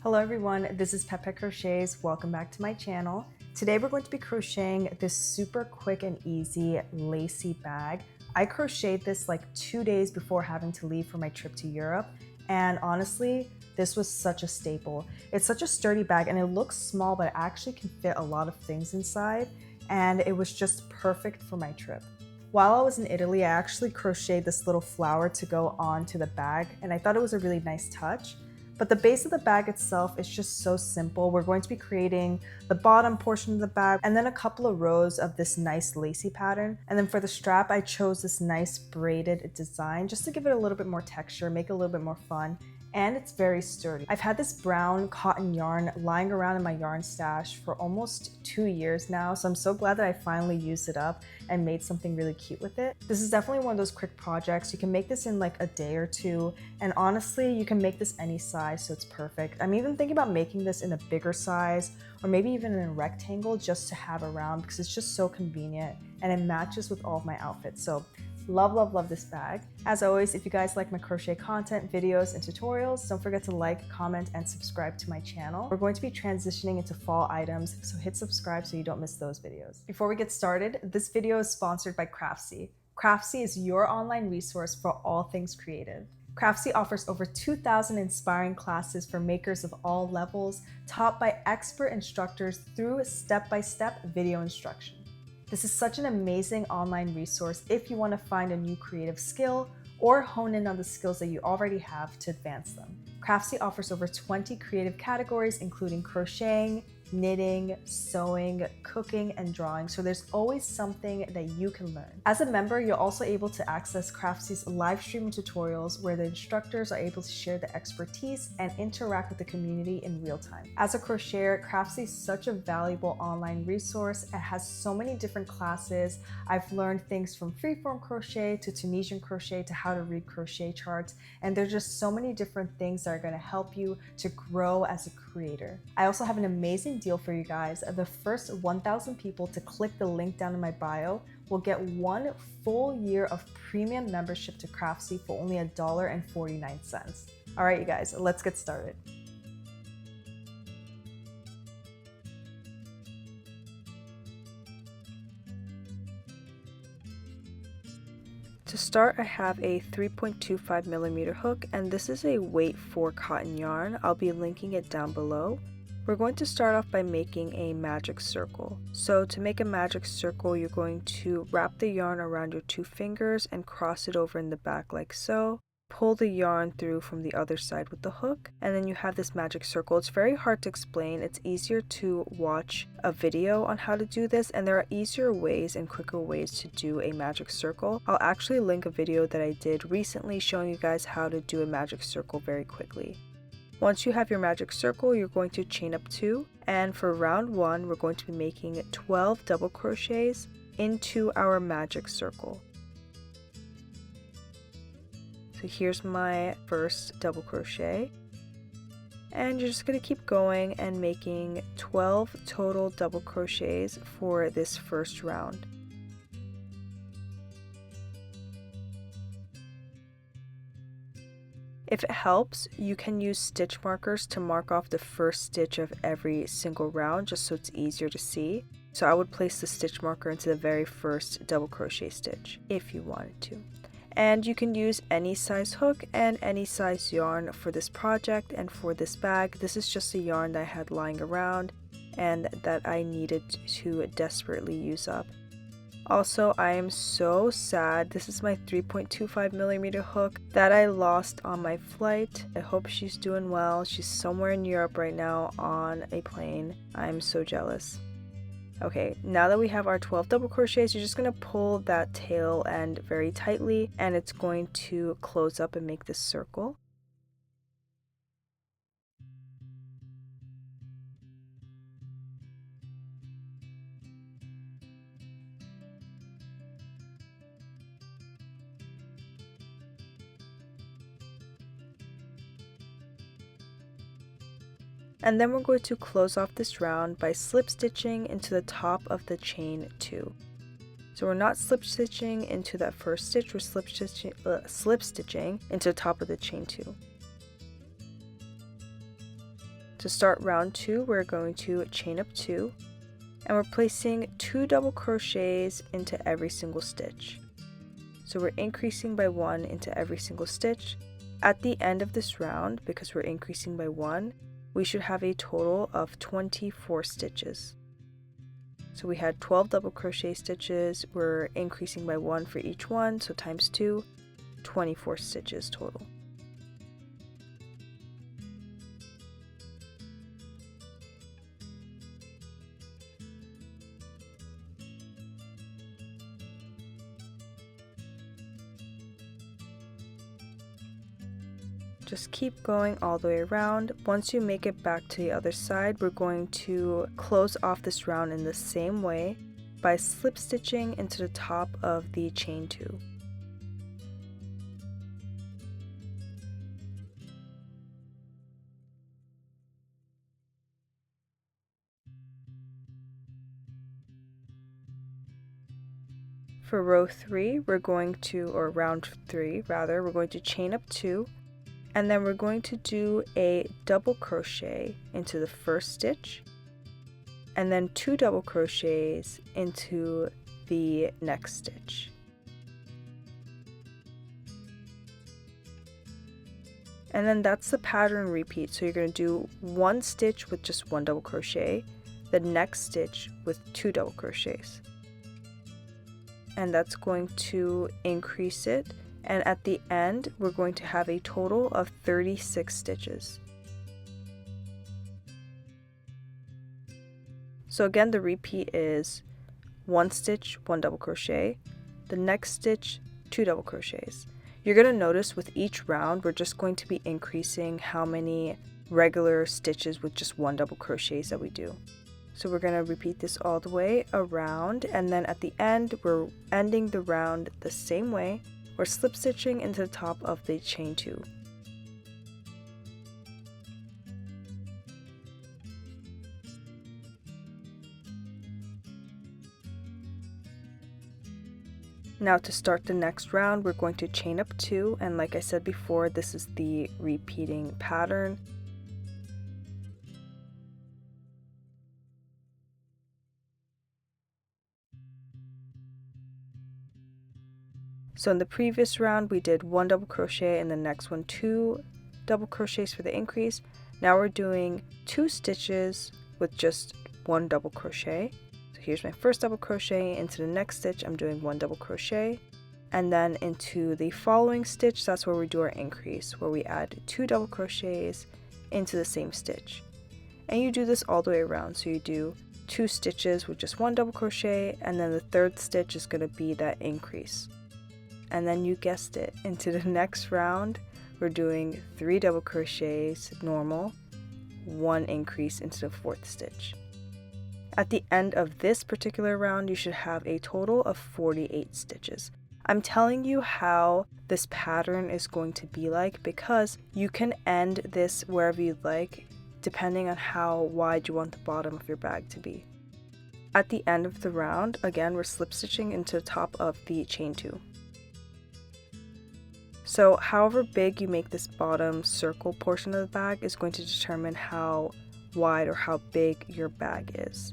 Hello everyone, this is Pepe Crochets. Welcome back to my channel. Today we're going to be crocheting this super quick and easy lacy bag. I crocheted this like 2 days before having to leave for my trip to Europe, and honestly, this was such a staple. It's such a sturdy bag and it looks small, but it actually can fit a lot of things inside, and it was just perfect for my trip. While I was in Italy, I actually crocheted this little flower to go onto the bag, and I thought it was a really nice touch. But the base of the bag itself is just so simple. We're going to be creating the bottom portion of the bag and then a couple of rows of this nice lacy pattern. And then for the strap, I chose this nice braided design just to give it a little bit more texture, make it a little bit more fun. And it's very sturdy. I've had this brown cotton yarn lying around in my yarn stash for almost 2 years now, so I'm so glad that I finally used it up and made something really cute with it. This is definitely one of those quick projects. You can make this in like a day or two, and honestly, you can make this any size, so it's perfect. I'm even thinking about making this in a bigger size, or maybe even in a rectangle just to have around because it's just so convenient and it matches with all of my outfits. So love this bag. As always, if you guys like my crochet content, videos, and tutorials, don't forget to like, comment, and subscribe to my channel. We're going to be transitioning into fall items, so hit subscribe so you don't miss those videos. Before we get started, this video is sponsored by Craftsy. Craftsy is your online resource for all things creative. Craftsy offers over 2,000 inspiring classes for makers of all levels, taught by expert instructors through step-by-step video instruction. This is such an amazing online resource if you want to find a new creative skill or hone in on the skills that you already have to advance them. Craftsy offers over 20 creative categories, including crocheting, knitting, sewing, cooking, and drawing, so there's always something that you can learn. As a member, you're also able to access Craftsy's live streaming tutorials where the instructors are able to share the expertise and interact with the community in real time. As a crocheter, Craftsy is such a valuable online resource. It has so many different classes. I've learned things from freeform crochet to Tunisian crochet to how to read crochet charts, and there's just so many different things that are going to help you to grow as a creator. I also have an amazing deal for you guys. The first 1,000 people to click the link down in my bio will get 1 full year of premium membership to Craftsy for only $1.49. All right, you guys, let's get started. To start, I have a 3.25mm hook, and this is a weight 4 cotton yarn. I'll be linking it down below. We're going to start off by making a magic circle. So to make a magic circle, you're going to wrap the yarn around your 2 fingers and cross it over in the back like so. Pull the yarn through from the other side with the hook, and then you have this magic circle. It's very hard to explain. It's easier to watch a video on how to do this, and there are easier ways and quicker ways to do a magic circle. I'll actually link a video that I did recently showing you guys how to do a magic circle very quickly. Once you have your magic circle, you're going to chain up 2, and for round 1, we're going to be making 12 double crochets into our magic circle. So here's my first double crochet, and you're just going to keep going and making 12 total double crochets for this first round. If it helps, you can use stitch markers to mark off the first stitch of every single round just so it's easier to see. So I would place the stitch marker into the very first double crochet stitch if you wanted to. And you can use any size hook and any size yarn for this project and for this bag. This is just a yarn that I had lying around and that I needed to desperately use up. Also, I am so sad. This is my 3.25mm hook that I lost on my flight. I hope she's doing well. She's somewhere in Europe right now on a plane. I'm so jealous. Okay, now that we have our 12 double crochets, you're just going to pull that tail end very tightly, and it's going to close up and make this circle. And then we're going to close off this round by slip stitching into the top of the chain 2. So we're not slip stitching into that first stitch, we're slip stitching into the top of the chain 2. To start round 2, we're going to chain up 2, and we're placing 2 double crochets into every single stitch. So we're increasing by 1 into every single stitch. At the end of this round, because we're increasing by 1, we should have a total of 24 stitches. So we had 12 double crochet stitches, we're increasing by 1 for each one, so times 2, 24 stitches total. Just keep going all the way around. Once you make it back to the other side, we're going to close off this round in the same way by slip stitching into the top of the chain 2. For row 3, we're going to, or round 3 rather, we're going to chain up 2. And then we're going to do a double crochet into the first stitch, and then 2 double crochets into the next stitch. And then that's the pattern repeat. So you're going to do 1 stitch with just 1 double crochet, the next stitch with 2 double crochets. And that's going to increase it. And at the end, we're going to have a total of 36 stitches. So again, the repeat is 1 stitch, 1 double crochet, the next stitch, 2 double crochets. You're going to notice with each round, we're just going to be increasing how many regular stitches with just 1 double crochets that we do. So we're going to repeat this all the way around, and then at the end, we're ending the round the same way. We're slip stitching into the top of the chain 2. Now to start the next round, we're going to chain up 2, and like I said before, this is the repeating pattern. So in the previous round, we did 1 double crochet, and the next one 2 double crochets for the increase. Now we're doing 2 stitches with just 1 double crochet. So here's my first double crochet. Into the next stitch, I'm doing 1 double crochet. And then into the following stitch, that's where we do our increase, where we add 2 double crochets into the same stitch. And you do this all the way around. So you do 2 stitches with just 1 double crochet, and then the third stitch is going to be that increase. And then you guessed it, into the next round, we're doing 3 double crochets normal, 1 increase into the 4th stitch. At the end of this particular round, you should have a total of 48 stitches. I'm telling you how this pattern is going to be like because you can end this wherever you'd like, depending on how wide you want the bottom of your bag to be. At the end of the round, again, we're slip stitching into the top of the chain 2. So however big you make this bottom circle portion of the bag is going to determine how wide or how big your bag is.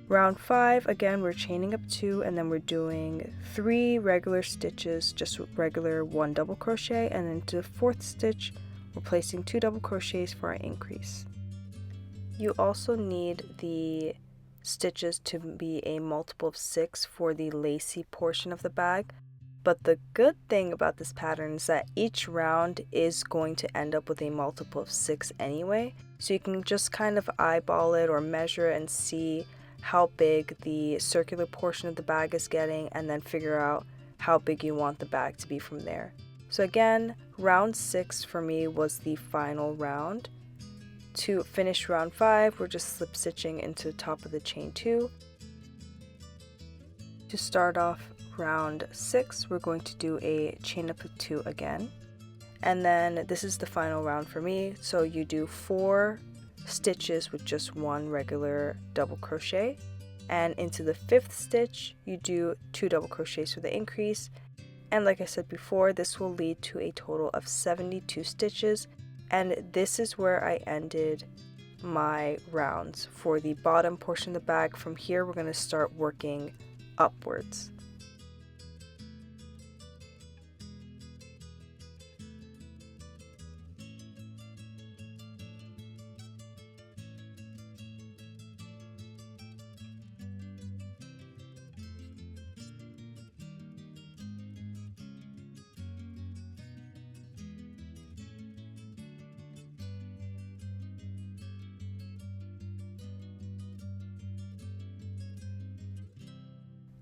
Round 5, again, we're chaining up 2, and then we're doing 3 regular stitches, just regular 1 double crochet, and then to the 4th stitch, we're placing 2 double crochets for our increase. You also need the stitches to be a multiple of 6 for the lacy portion of the bag. But the good thing about this pattern is that each round is going to end up with a multiple of 6 anyway. So you can just kind of eyeball it or measure it and see how big the circular portion of the bag is getting, and then figure out how big you want the bag to be from there. So again, round 6 for me was the final round. To finish round 5, we're just slip stitching into the top of the chain 2. To start off round 6, we're going to do a chain up of 2 again, and then this is the final round for me. So you do 4 stitches with just 1 regular double crochet, and into the 5th stitch you do 2 double crochets for the increase, and like I said before, this will lead to a total of 72 stitches, and this is where I ended my rounds for the bottom portion of the bag. From here, we're going to start working upwards.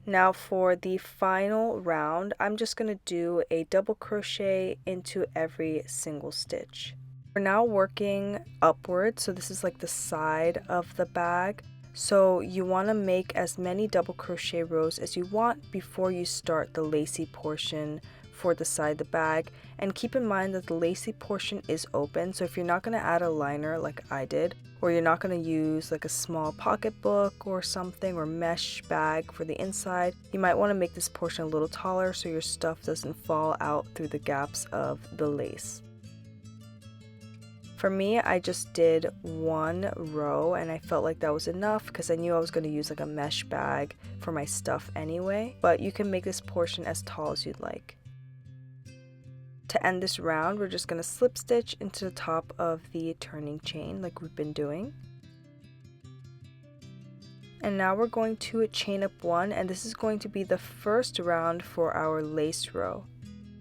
Now for the final round, I'm just going to do a double crochet into every single stitch. We're now working upwards, so this is like the side of the bag. So you want to make as many double crochet rows as you want before you start the lacy portion for the side of the bag. And keep in mind that the lacy portion is open, so if you're not going to add a liner like I did, or you're not going to use like a small pocketbook or something, or mesh bag for the inside, you might want to make this portion a little taller so your stuff doesn't fall out through the gaps of the lace. For me, I just did one row and I felt like that was enough because I knew I was going to use like a mesh bag for my stuff anyway, but you can make this portion as tall as you'd like. To end this round, we're just going to slip stitch into the top of the turning chain like we've been doing. And now we're going to chain up one, and this is going to be the first round for our lace row.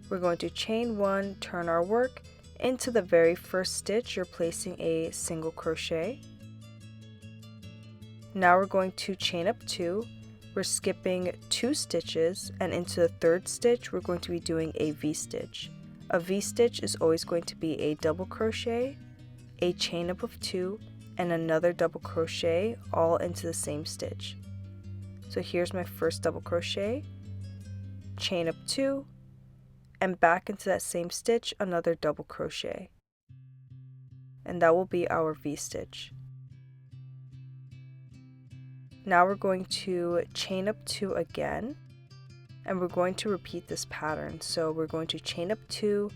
We're going to chain one, turn our work. Into the very first stitch, you're placing a single crochet. Now we're going to chain up two. We're skipping 2 stitches, and into the third stitch, we're going to be doing a V-stitch. A V-stitch is always going to be a double crochet, a chain up of 2, and another double crochet all into the same stitch. So here's my first double crochet, chain up 2, and back into that same stitch, another double crochet. And that will be our V-stitch. Now we're going to chain up 2 again, and we're going to repeat this pattern. So we're going to chain up 2,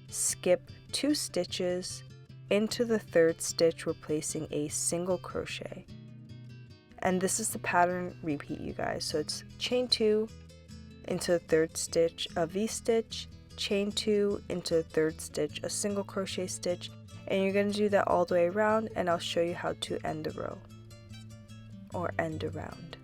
skip 2 stitches, into the third stitch we're placing a single crochet. And this is the pattern repeat, you guys. So it's chain 2, into the third stitch a V-stitch, chain 2, into the third stitch a single crochet stitch, and you're going to do that all the way around, and I'll show you how to end the row or end around.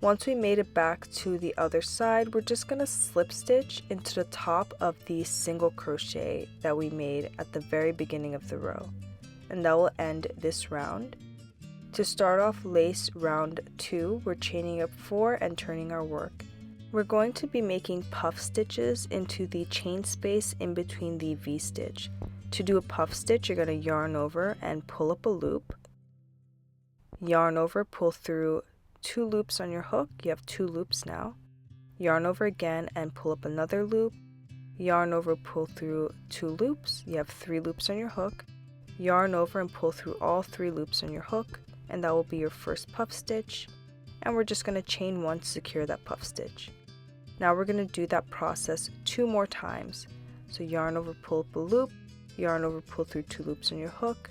Once we made it back to the other side, we're just going to slip stitch into the top of the single crochet that we made at the very beginning of the row, and that will end this round. To start off lace round 2, we're chaining up 4 and turning our work. We're going to be making puff stitches into the chain space in between the V-stitch. To do a puff stitch, you're going to yarn over and pull up a loop, yarn over, pull through 2 loops on your hook. You have 2 loops now. Yarn over again and pull up another loop, yarn over, pull through 2 loops. You have 3 loops on your hook. Yarn over and pull through all 3 loops on your hook, and that will be your first puff stitch. And we're just going to chain 1 to secure that puff stitch. Now we're going to do that process 2 more times. So yarn over, pull up a loop, yarn over, pull through 2 loops on your hook,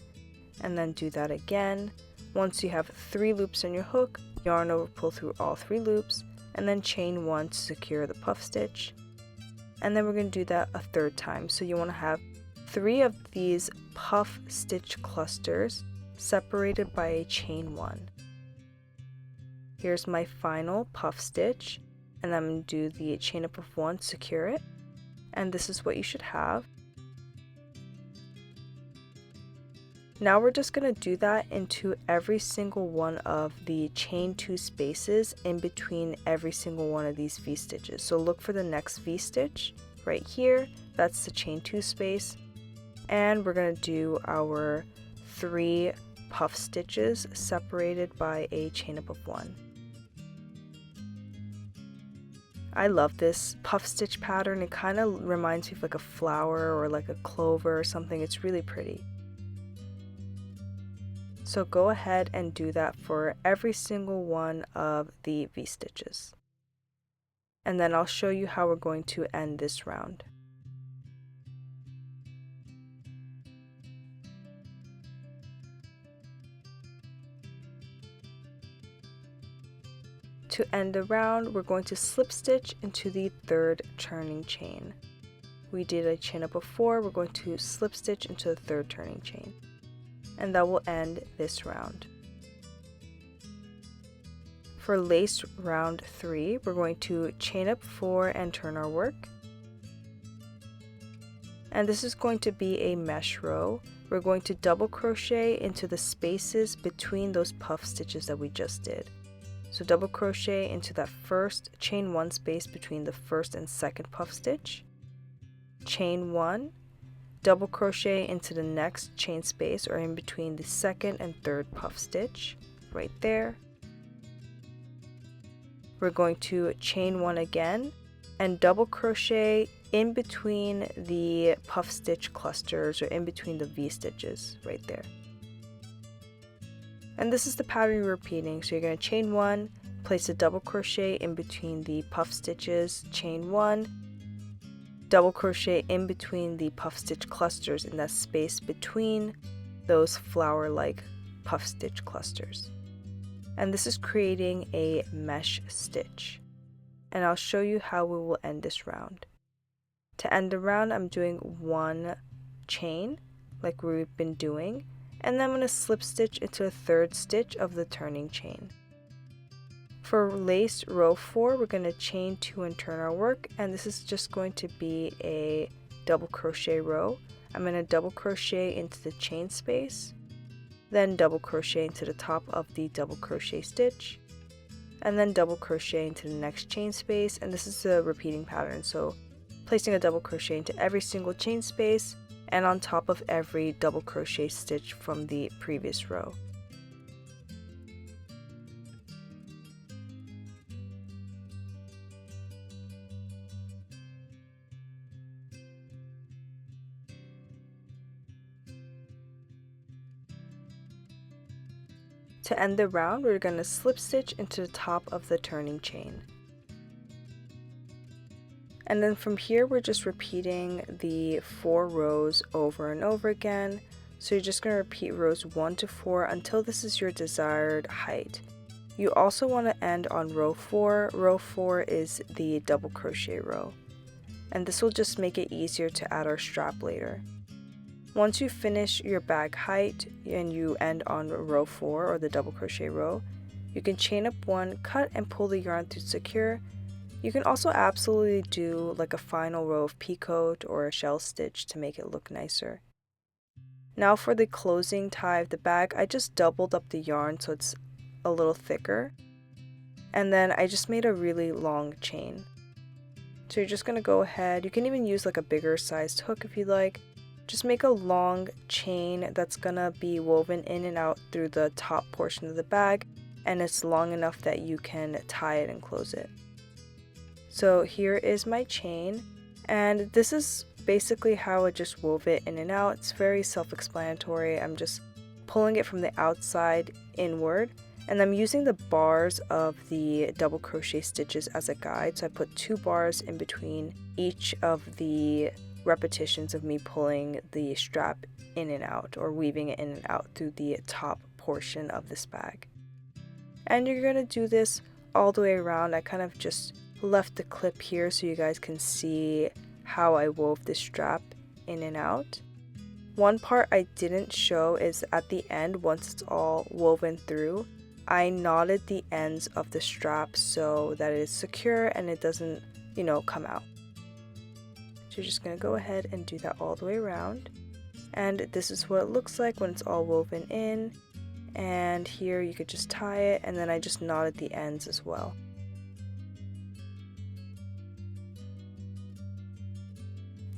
and then do that again. Once you have 3 loops on your hook, yarn over, pull through all 3 loops, and then chain 1 to secure the puff stitch. And then we're going to do that a 3rd time. So you want to have 3 of these puff stitch clusters separated by a chain 1. Here's my final puff stitch, and I'm going to do the chain up of 1 to secure it. And this is what you should have. Now we're just going to do that into every single one of the chain 2 spaces in between every single one of these V-stitches. So look for the next V-stitch right here. That's the chain 2 space. And we're going to do our 3 puff stitches separated by a chain up of 1. I love this puff stitch pattern. It kind of reminds me of like a flower or like a clover or something. It's really pretty. So go ahead and do that for every single one of the V-stitches. And then I'll show you how we're going to end this round. To end the round, we're going to slip stitch into the 3rd turning chain. We did a chain up of 4, we're going to slip stitch into the 3rd turning chain. And that will end this round. For lace round 3, we're going to chain up 4 and turn our work. And this is going to be a mesh row. We're going to double crochet into the spaces between those puff stitches that we just did. So double crochet into that first chain 1 space between the 1st and 2nd puff stitch, chain 1, double crochet into the next chain space or in between the 2nd and 3rd puff stitch, right there. We're going to chain 1 again and double crochet in between the puff stitch clusters or in between the V stitches, right there. And this is the pattern you're repeating. So you're going to chain 1, place a double crochet in between the puff stitches, chain 1, double crochet in between the puff stitch clusters in that space between those flower-like puff stitch clusters. And this is creating a mesh stitch. And I'll show you how we will end this round. To end the round, I'm doing 1 chain like we've been doing. And then I'm going to slip stitch into a 3rd stitch of the turning chain. For lace row 4, we're going to chain 2 and turn our work, and this is just going to be a double crochet row. I'm going to double crochet into the chain space, then double crochet into the top of the double crochet stitch, and then double crochet into the next chain space, and this is a repeating pattern, so placing a double crochet into every single chain space and on top of every double crochet stitch from the previous row. To end the round, we're going to slip stitch into the top of the turning chain. And then from here, we're just repeating the 4 rows over and over again. So you're just going to repeat rows 1 to 4 until this is your desired height. You also want to end on row 4. Row 4 is the double crochet row. And this will just make it easier to add our strap later. Once you finish your bag height and you end on row 4 or the double crochet row, you can chain up 1, cut and pull the yarn through secure. You can also absolutely do like a final row of picot or a shell stitch to make it look nicer. Now for the closing tie of the bag, I just doubled up the yarn so it's a little thicker. And then I just made a really long chain. So you're just going to go ahead, you can even use like a bigger sized hook if you like. Just make a long chain that's going to be woven in and out through the top portion of the bag, and it's long enough that you can tie it and close it. So here is my chain, and this is basically how I just wove it in and out. It's very self-explanatory. I'm just pulling it from the outside inward, and I'm using the bars of the double crochet stitches as a guide. So I put 2 bars in between each of the repetitions of me pulling the strap in and out or weaving it in and out through the top portion of this bag. And you're going to do this all the way around. I kind of just left the clip here so you guys can see how I wove this strap in and out. One part I didn't show is at the end, once it's all woven through, I knotted the ends of the strap so that it is secure and it doesn't, come out. So you're just going to go ahead and do that all the way around. And this is what it looks like when it's all woven in. And here you could just tie it, and then I just knotted the ends as well.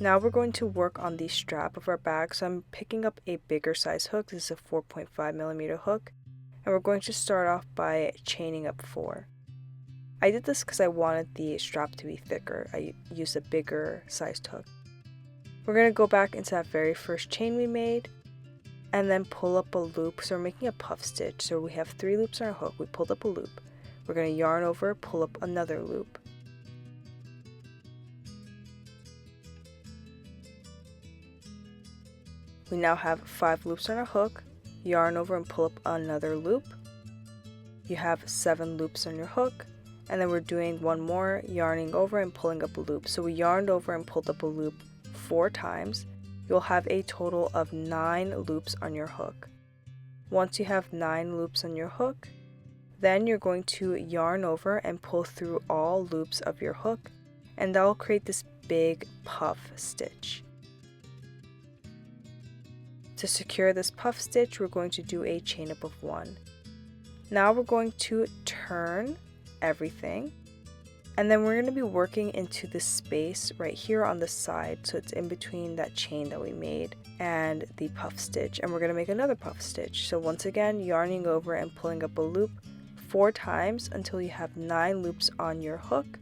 Now we're going to work on the strap of our bag, so I'm picking up a bigger size hook. This is a 4.5mm hook, and we're going to start off by chaining up 4. I did this because I wanted the strap to be thicker. I used a bigger sized hook. We're going to go back into that very first chain we made and then pull up a loop. So we're making a puff stitch. So we have 3 loops on our hook. We pulled up a loop. We're going to yarn over, pull up another loop. We now have 5 loops on our hook. Yarn over and pull up another loop. You have 7 loops on your hook. And then we're doing one more, yarning over and pulling up a loop. So we yarned over and pulled up a loop 4 times. You'll have a total of 9 loops on your hook. Once you have 9 loops on your hook, then you're going to yarn over and pull through all loops of your hook, and that will create this big puff stitch. To secure this puff stitch, we're going to do a chain up of 1. Now we're going to turn everything, and then we're going to be working into this space right here on the side, so it's in between that chain that we made and the puff stitch, and we're going to make another puff stitch. So once again, yarning over and pulling up a loop 4 times until you have 9 loops on your hook.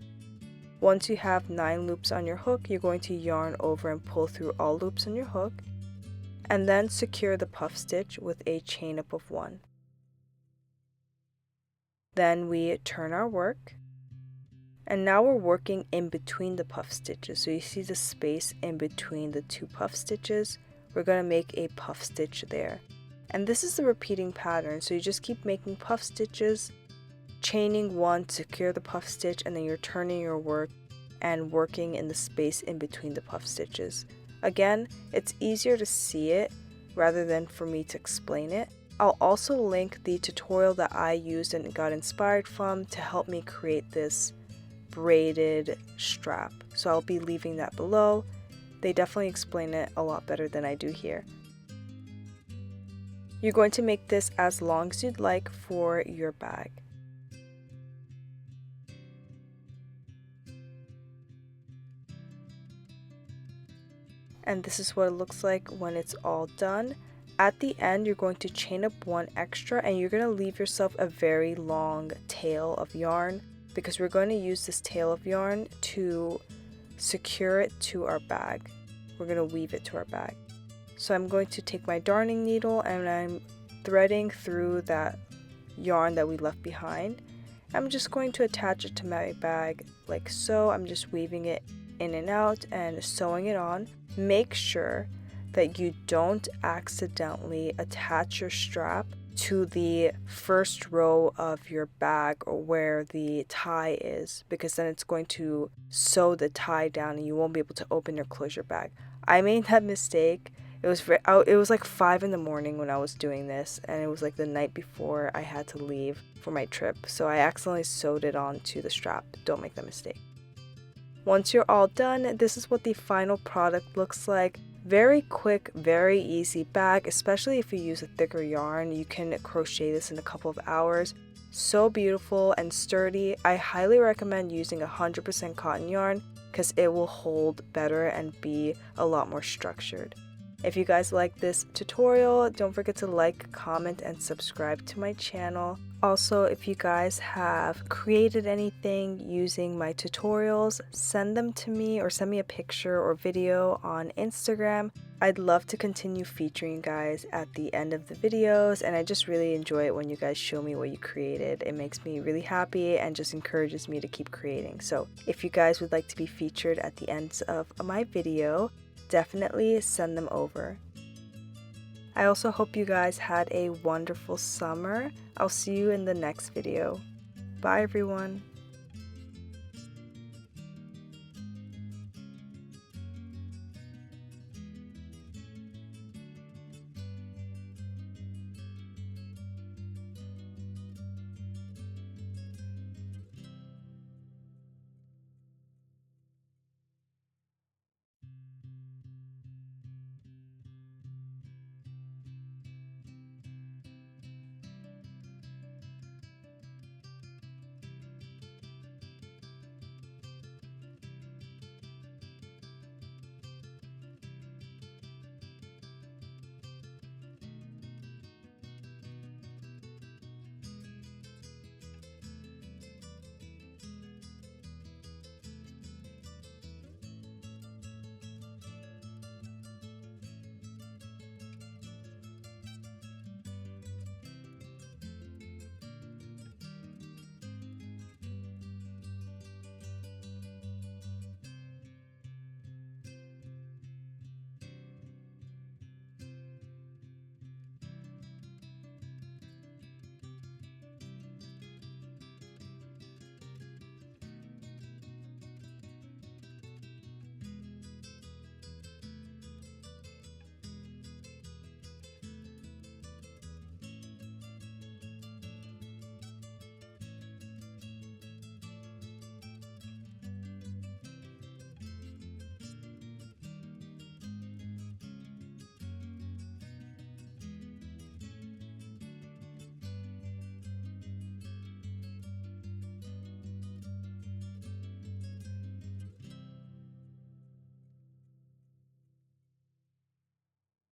Once you have 9 loops on your hook, you're going to yarn over and pull through all loops on your hook, and then secure the puff stitch with a chain up of 1. Then we turn our work, and now we're working in between the puff stitches. So you see the space in between the 2 puff stitches. We're going to make a puff stitch there. And this is the repeating pattern, so you just keep making puff stitches, chaining 1, secure the puff stitch, and then you're turning your work and working in the space in between the puff stitches. Again, it's easier to see it rather than for me to explain it. I'll also link the tutorial that I used and got inspired from to help me create this braided strap. So I'll be leaving that below. They definitely explain it a lot better than I do here. You're going to make this as long as you'd like for your bag. And this is what it looks like when it's all done. At the end, you're going to chain up 1 extra, and you're going to leave yourself a very long tail of yarn, because we're going to use this tail of yarn to secure it to our bag. We're going to weave it to our bag. So I'm going to take my darning needle and I'm threading through that yarn that we left behind. I'm just going to attach it to my bag like so. I'm just weaving it in and out and sewing it on. Make sure that you don't accidentally attach your strap to the first row of your bag or where the tie is, because then it's going to sew the tie down and you won't be able to open or close your bag. I made that mistake. It was like 5 in the morning when I was doing this, and it was like the night before I had to leave for my trip, so I accidentally sewed it onto the strap. Don't make that mistake. Once you're all done, this is what the final product looks like. Very quick, very easy bag, especially if you use a thicker yarn. You can crochet this in a couple of hours. So beautiful and sturdy. I highly recommend using 100% cotton yarn because it will hold better and be a lot more structured. If you guys like this tutorial, don't forget to like, comment, and subscribe to my channel. Also, if you guys have created anything using my tutorials, send them to me or send me a picture or video on Instagram. I'd love to continue featuring you guys at the end of the videos, and I just really enjoy it when you guys show me what you created. It makes me really happy and just encourages me to keep creating. So if you guys would like to be featured at the end of my video, definitely send them over. I also hope you guys had a wonderful summer. I'll see you in the next video. Bye everyone.